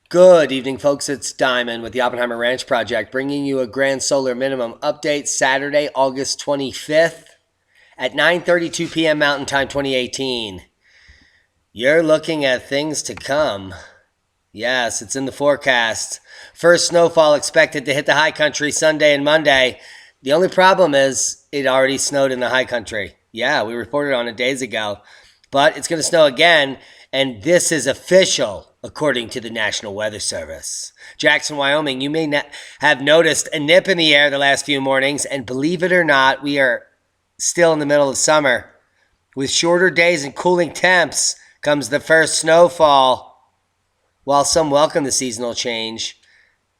Good evening, folks. It's Diamond with the Oppenheimer Ranch Project, bringing you a grand solar minimum update Saturday, August 25th at 9:32 p.m. Mountain Time 2018. You're looking at things to come. Yes, it's in the forecast. First snowfall expected to hit the high country Sunday and Monday. The only problem is it already snowed in the high country. Yeah, we reported on it days ago. But it's going to snow again, and this is official, according to the National Weather Service. Jackson, Wyoming, you may have noticed a nip in the air the last few mornings, and believe it or not, we are still in the middle of summer. With shorter days and cooling temps comes the first snowfall. While some welcome the seasonal change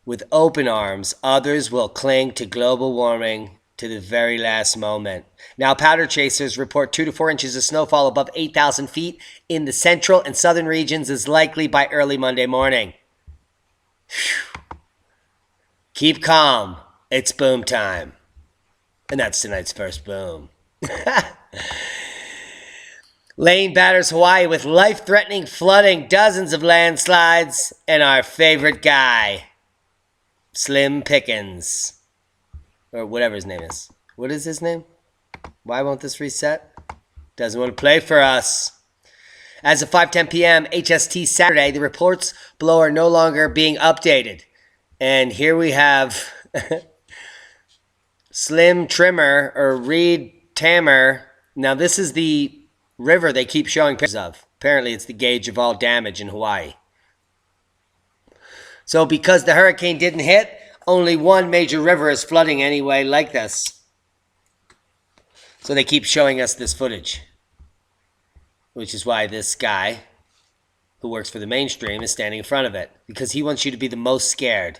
with open arms, others will cling to global warming to the very last moment. Now, powder chasers report 2 to 4 inches of snowfall above 8,000 feet in the central and southern regions is likely by early Monday morning. Whew. Keep calm. It's boom time. And that's tonight's first boom. Lane batters Hawaii with life-threatening flooding, dozens of landslides, and our favorite guy, Slim Pickens. Or whatever his name is. What is his name? Why won't this reset? Doesn't want to play for us. As of 5:10 p.m. HST Saturday, the reports below are no longer being updated. And here we have Slim Trimmer or Reed Tammer. Now this is the river they keep showing pictures of. Apparently it's the gauge of all damage in Hawaii. So because the hurricane didn't hit, only one major river is flooding anyway like this. So they keep showing us this footage. Which is why this guy, who works for the mainstream, is standing in front of it. Because he wants you to be the most scared.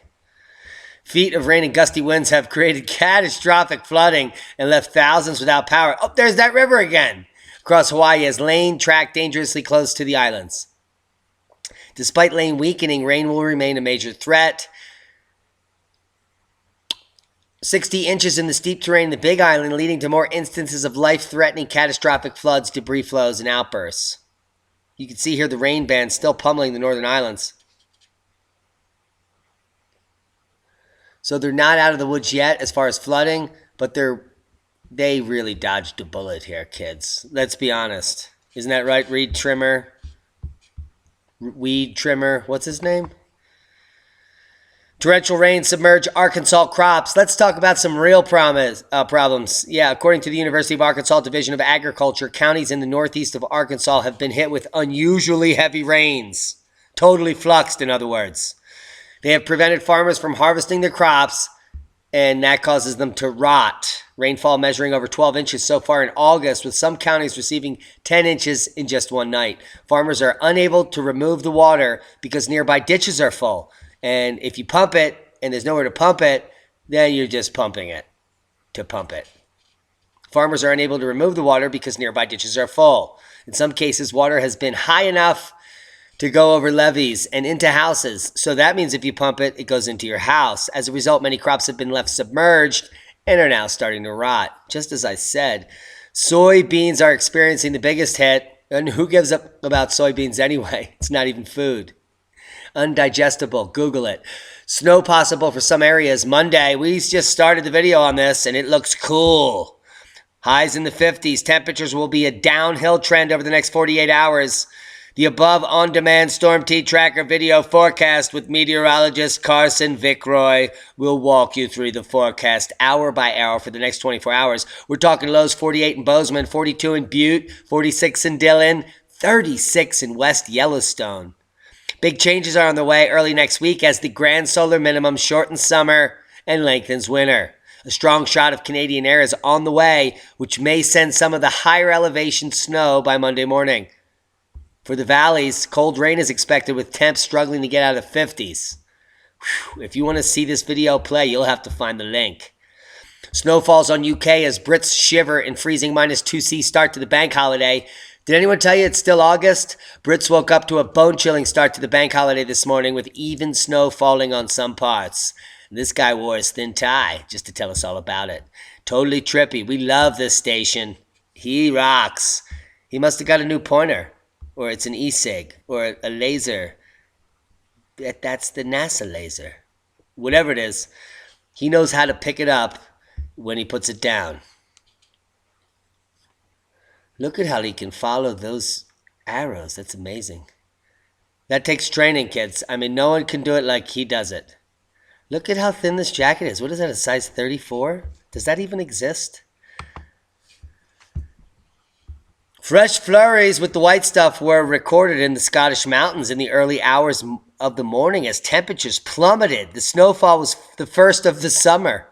Feet of rain and gusty winds have created catastrophic flooding and left thousands without power. Oh, there's that river again. Across Hawaii as lane track dangerously close to the islands. Despite lane weakening, rain will remain a major threat. 60 inches in the steep terrain in the Big Island, leading to more instances of life-threatening catastrophic floods, debris flows, and outbursts. You can see here the rain band still pummeling the northern islands. So they're not out of the woods yet as far as flooding, but they really dodged a bullet here, kids. Let's be honest. Isn't that right, Weed Trimmer? What's his name? Torrential rain submerged Arkansas crops. Let's talk about some real problems. Yeah, according to the University of Arkansas Division of Agriculture, counties in the northeast of Arkansas have been hit with unusually heavy rains. Totally fluxed, in other words. They have prevented farmers from harvesting their crops, and that causes them to rot. Rainfall measuring over 12 inches so far in August, with some counties receiving 10 inches in just one night. Farmers are unable to remove the water because nearby ditches are full. And if you pump it and there's nowhere to pump it, then you're just pumping it to pump it. Farmers are unable to remove the water because nearby ditches are full. In some cases, water has been high enough to go over levees and into houses. So that means if you pump it, it goes into your house. As a result, many crops have been left submerged and are now starting to rot. Just as I said, soybeans are experiencing the biggest hit. And who gives up about soybeans anyway? It's not even food. Undigestible. Google it. Snow possible for some areas Monday. We just started the video on this and it looks cool. Highs in the 50s. Temperatures will be a downhill trend over the next 48 hours. The above on-demand Storm Teeth Tracker video forecast with meteorologist Carson Vickroy will walk you through the forecast hour by hour for the next 24 hours. We're talking lows 48 in Bozeman, 42 in Butte, 46 in Dillon, 36 in West Yellowstone. Big changes are on the way early next week as the grand solar minimum shortens summer and lengthens winter. A strong shot of Canadian air is on the way, which may send some of the higher elevation snow by Monday morning. For the valleys, cold rain is expected with temps struggling to get out of the 50s. Whew. If you want to see this video play, you'll have to find the link. Snow falls on UK as Brits shiver in freezing -2°C start to the bank holiday. Did anyone tell you it's still August? Brits woke up to a bone-chilling start to the bank holiday this morning with even snow falling on some parts. This guy wore his thin tie just to tell us all about it. Totally trippy. We love this station. He rocks. He must have got a new pointer. Or it's an e-cig. Or a laser. That's the NASA laser. Whatever it is, he knows how to pick it up when he puts it down. Look at how he can follow those arrows. That's amazing. That takes training, kids. I mean, no one can do it like he does it. Look at how thin this jacket is. What is that, a size 34? Does that even exist? Fresh flurries with the white stuff were recorded in the Scottish mountains in the early hours of the morning as temperatures plummeted. The snowfall was the first of the summer,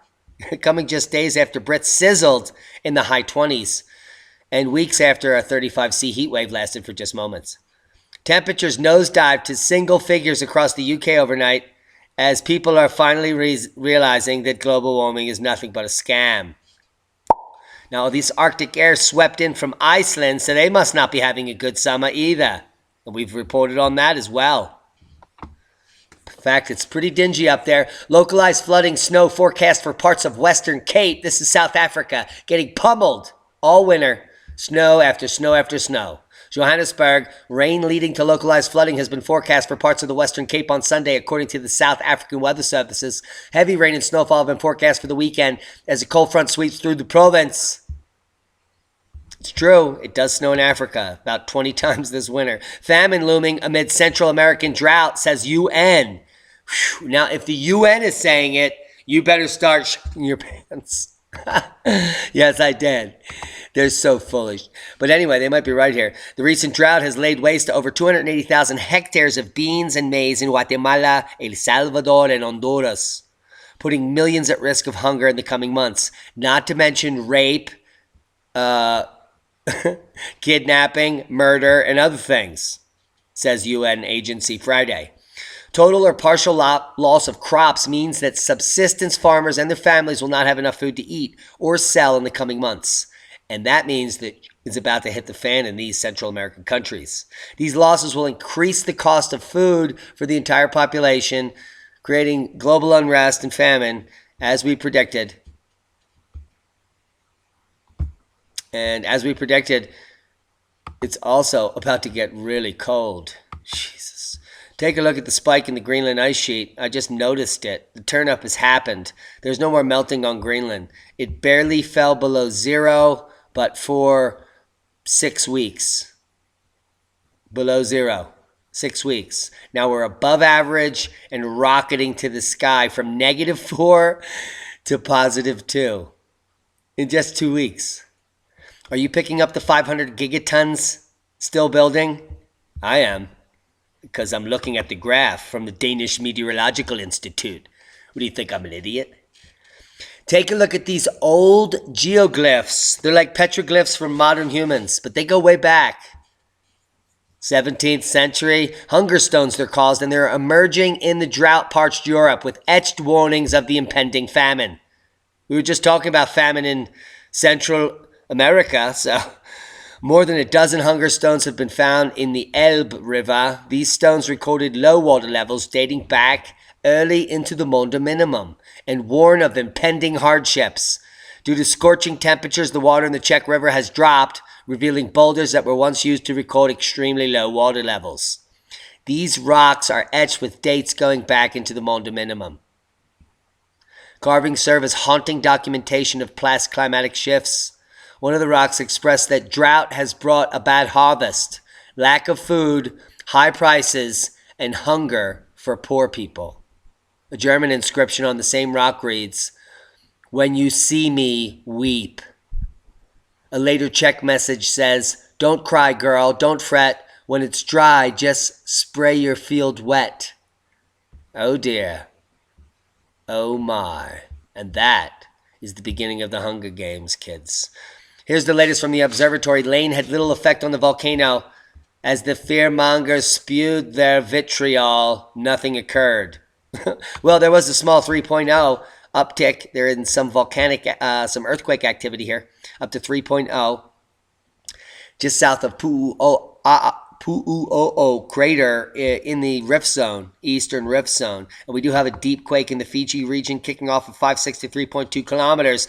coming just days after Brits sizzled in the high 20s and weeks after a 35°C heat wave lasted for just moments. Temperatures nosedived to single figures across the UK overnight as people are finally realizing that global warming is nothing but a scam. Now, this Arctic air swept in from Iceland, so they must not be having a good summer either. And we've reported on that as well. In fact, it's pretty dingy up there. Localized flooding, snow forecast for parts of Western Cape. This is South Africa, getting pummeled all winter. Snow after snow after snow. Johannesburg, rain leading to localized flooding has been forecast for parts of the Western Cape on Sunday, according to the South African Weather Services. Heavy rain and snowfall have been forecast for the weekend as a cold front sweeps through the province. It's true, it does snow in Africa about 20 times this winter. Famine looming amid Central American drought, says UN. Whew. Now, if the UN is saying it, you better start shitting your pants. Yes, I did. They're so foolish. But anyway, they might be right here. The recent drought has laid waste to over 280,000 hectares of beans and maize in Guatemala, El Salvador, and Honduras, putting millions at risk of hunger in the coming months. Not to mention rape, kidnapping, murder, and other things, says UN agency Friday. Total or partial loss of crops means that subsistence farmers and their families will not have enough food to eat or sell in the coming months. And that means that it's about to hit the fan in these Central American countries. These losses will increase the cost of food for the entire population, creating global unrest and famine, as we predicted. And as we predicted, it's also about to get really cold. Jesus. Take a look at the spike in the Greenland ice sheet. I just noticed it. The turn-up has happened. There's no more melting on Greenland. It barely fell below zero, but for 6 weeks. Below zero. 6 weeks. Now we're above average and rocketing to the sky from -4 to +2 in just 2 weeks. Are you picking up the 500 gigatons still building? I am, because I'm looking at the graph from the Danish Meteorological Institute. What do you think, I'm an idiot? Take a look at these old geoglyphs. They're like petroglyphs for modern humans, but they go way back. 17th century, hunger stones they're called, and they're emerging in the drought-parched Europe with etched warnings of the impending famine. We were just talking about famine in Central America, so more than a dozen hunger stones have been found in the Elbe River. These stones recorded low water levels dating back early into the Monde minimum and warn of impending hardships. Due to scorching temperatures, the water in the Czech River has dropped, revealing boulders that were once used to record extremely low water levels. These rocks are etched with dates going back into the Monde minimum. Carvings serve as haunting documentation of past climatic shifts. One of the rocks expressed that drought has brought a bad harvest, lack of food, high prices, and hunger for poor people. A German inscription on the same rock reads, "When you see me, weep." A later Czech message says, "Don't cry, girl, don't fret. When it's dry, just spray your field wet." Oh dear. Oh my. And that is the beginning of the Hunger Games, kids. Here's the latest from the observatory. Rain had little effect on the volcano. As the fearmongers spewed their vitriol, nothing occurred. Well, there was a small 3.0 uptick. There is some some earthquake activity here, up to 3.0, just south of Pu'u'o'o crater in the rift zone, eastern rift zone. And we do have a deep quake in the Fiji region kicking off at 563.2 kilometers.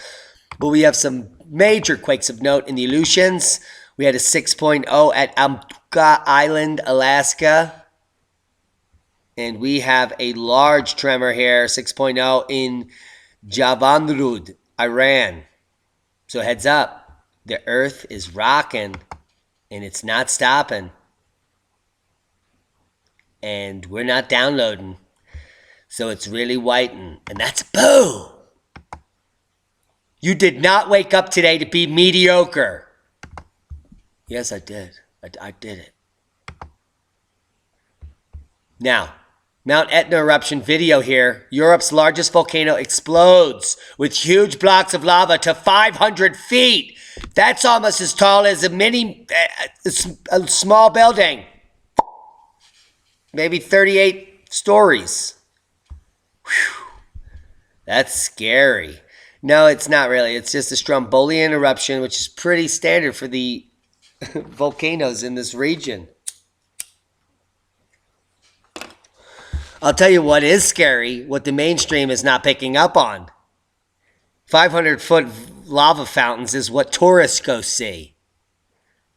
But we have some major quakes of note in the Aleutians. We had a 6.0 at Amtuka Island, Alaska. And we have a large tremor here, 6.0 in Javanrud, Iran. So heads up, the earth is rocking and it's not stopping. And we're not downloading. So it's really whiting. And that's boo. You did not wake up today to be mediocre. Yes, I did. I did it. Now, Mount Etna eruption video here. Europe's largest volcano explodes with huge blocks of lava to 500 feet. That's almost as tall as a small building. Maybe 38 stories. Whew. That's scary. No, it's not really. It's just a Strombolian eruption, which is pretty standard for the volcanoes in this region. I'll tell you what is scary, what the mainstream is not picking up on. 500-foot lava fountains is what tourists go see.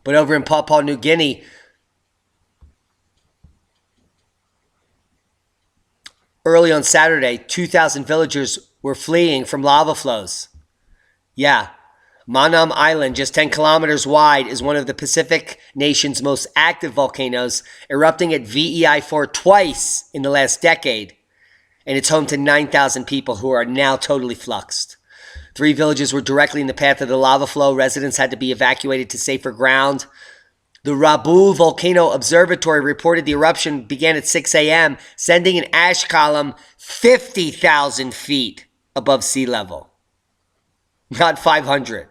But over in Papua New Guinea, early on Saturday, 2,000 villagers were fleeing from lava flows. Yeah, Manam Island, just 10 kilometers wide, is one of the Pacific nation's most active volcanoes, erupting at VEI4 twice in the last decade. And it's home to 9,000 people who are now totally fluxed. 3 villages were directly in the path of the lava flow. Residents had to be evacuated to safer ground. The Rabaul Volcano Observatory reported the eruption began at 6 a.m., sending an ash column 50,000 feet above sea level. Not 500.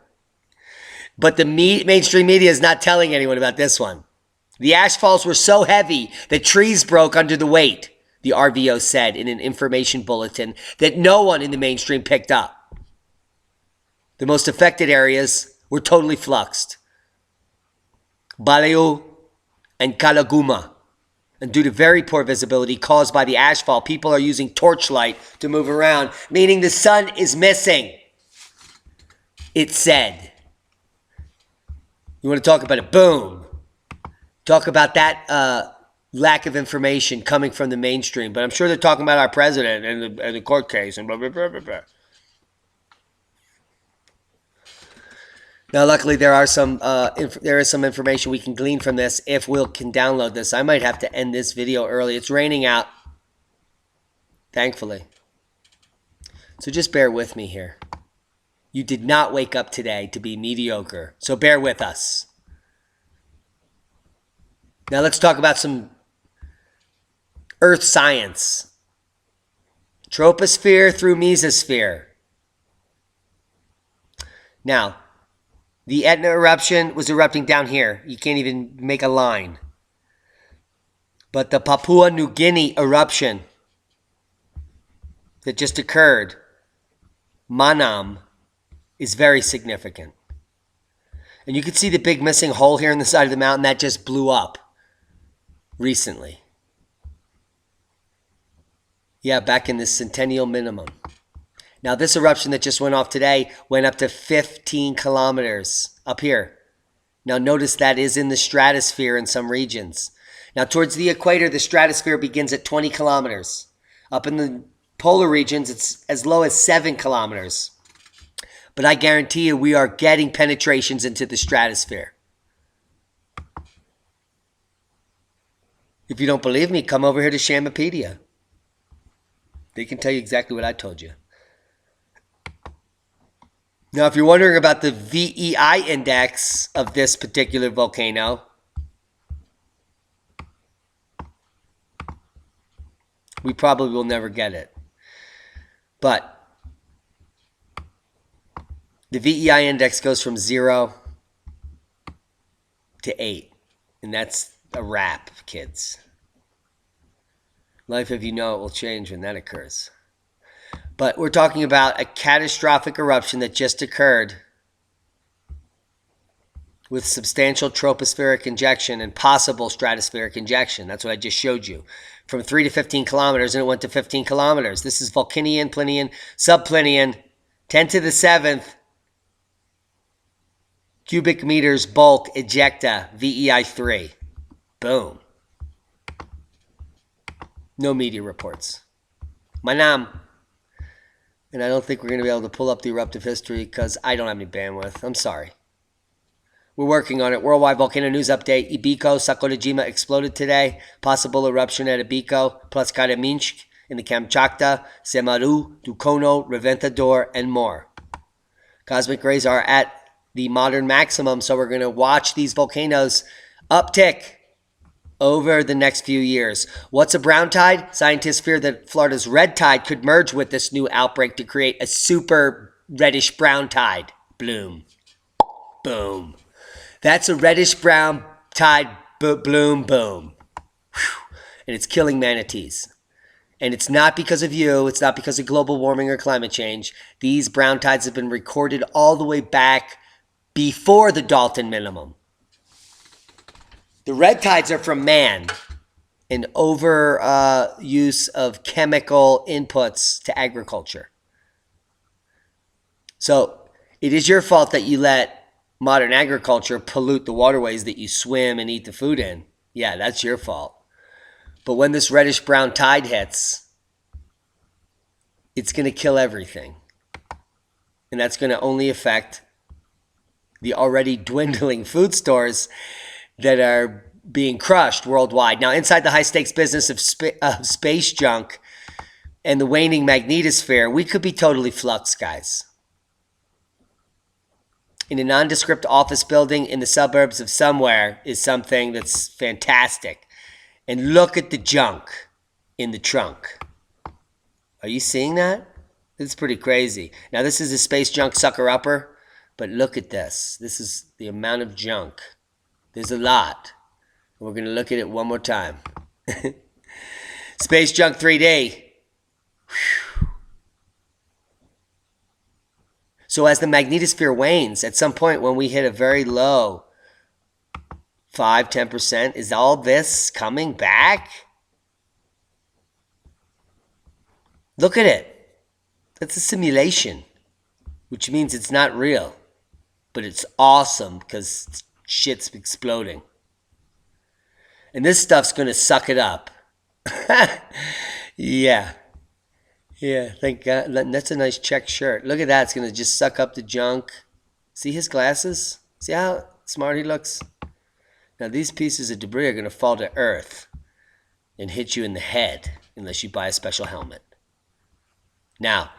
But the mainstream media is not telling anyone about this one. The ash falls were so heavy that trees broke under the weight, the RVO said in an information bulletin that no one in the mainstream picked up. The most affected areas were totally fluxed. Baleu and Kalaguma. And due to very poor visibility caused by the ashfall, people are using torchlight to move around, meaning the sun is missing. It said. You want to talk about it? Boom. Talk about that lack of information coming from the mainstream. But I'm sure they're talking about our president and the court case and blah, blah, blah, blah, blah. Now, luckily, there is some information we can glean from this if we can download this. I might have to end this video early. It's raining out, thankfully. So just bear with me here. You did not wake up today to be mediocre, so bear with us. Now let's talk about some Earth science. Troposphere through mesosphere. Now, the Etna eruption was erupting down here. You can't even make a line. But the Papua New Guinea eruption that just occurred, Manam, is very significant. And you can see the big missing hole here in the side of the mountain that just blew up recently. Yeah, back in the centennial minimum. Now this eruption that just went off today went up to 15 kilometers up here. Now notice that is in the stratosphere in some regions. Now towards the equator, the stratosphere begins at 20 kilometers. Up in the polar regions, it's as low as 7 kilometers. But I guarantee you we are getting penetrations into the stratosphere. If you don't believe me, come over here to Shamapedia. They can tell you exactly what I told you. Now, if you're wondering about the VEI index of this particular volcano, we probably will never get it. But the VEI index goes from 0 to 8. And that's a wrap, kids. Life, if you know it, will change when that occurs. But we're talking about a catastrophic eruption that just occurred with substantial tropospheric injection and possible stratospheric injection. That's what I just showed you. From 3 to 15 kilometers, and it went to 15 kilometers. This is Volcanian, Plinian, subplinian, 10 to the 7th cubic meters bulk ejecta, VEI3. Boom. No media reports. Manam. And I don't think we're going to be able to pull up the eruptive history because I don't have any bandwidth. I'm sorry. We're working on it. Worldwide volcano news update. Ibiko, Sakurajima exploded today. Possible eruption at Ibiko, plus Karaminsk in the Kamchatka, Semaru, Dukono, Reventador, and more. Cosmic rays are at the modern maximum, so we're going to watch these volcanoes uptick over the next few years. What's a brown tide? Scientists fear that Florida's red tide could merge with this new outbreak to create a super reddish brown tide. Bloom. Boom. That's a reddish brown tide bloom boom. Whew. And it's killing manatees. And it's not because of you. It's not because of global warming or climate change. These brown tides have been recorded all the way back before the Dalton minimum. The red tides are from man and overuse of chemical inputs to agriculture. So it is your fault that you let modern agriculture pollute the waterways that you swim and eat the food in. Yeah, that's your fault. But when this reddish brown tide hits, it's going to kill everything. And that's going to only affect the already dwindling food stores that are being crushed worldwide. Now, inside the high-stakes business of space junk and the waning magnetosphere, we could be totally fluxed, guys. In a nondescript office building in the suburbs of somewhere is something that's fantastic. And look at the junk in the trunk. Are you seeing that? It's pretty crazy. Now, this is a space junk sucker-upper, but look at this. This is the amount of junk. There's a lot. We're going to look at it one more time. Space junk 3D. Whew. So as the magnetosphere wanes, at some point when we hit a very low 5-10%, is all this coming back? Look at it. That's a simulation, which means it's not real. But it's awesome because shit's exploding. And this stuff's going to suck it up. Yeah. Yeah, thank God. That's a nice check shirt. Look at that. It's going to just suck up the junk. See his glasses? See how smart he looks? Now, these pieces of debris are going to fall to earth and hit you in the head unless you buy a special helmet. Now,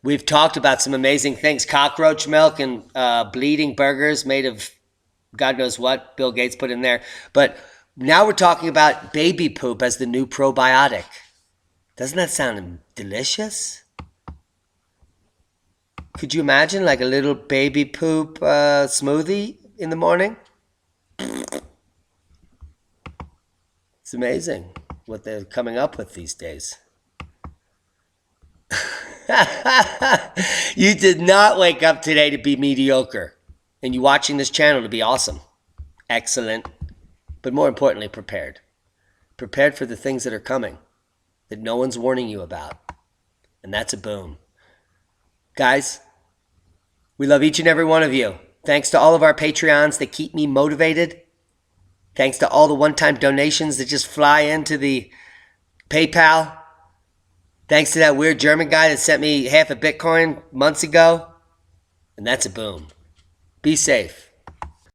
we've talked about some amazing things. Cockroach milk and bleeding burgers made of God knows what Bill Gates put in there. But now we're talking about baby poop as the new probiotic. Doesn't that sound delicious? Could you imagine like a little baby poop smoothie in the morning? It's amazing what they're coming up with these days. You did not wake up today to be mediocre. And you watching this channel to be awesome. Excellent. But more importantly, prepared. Prepared for the things that are coming that no one's warning you about. And that's a boom. Guys, we love each and every one of you. Thanks to all of our Patreons that keep me motivated. Thanks to all the one-time donations that just fly into the PayPal. Thanks to that weird German guy that sent me half a Bitcoin months ago. And that's a boom. Be safe.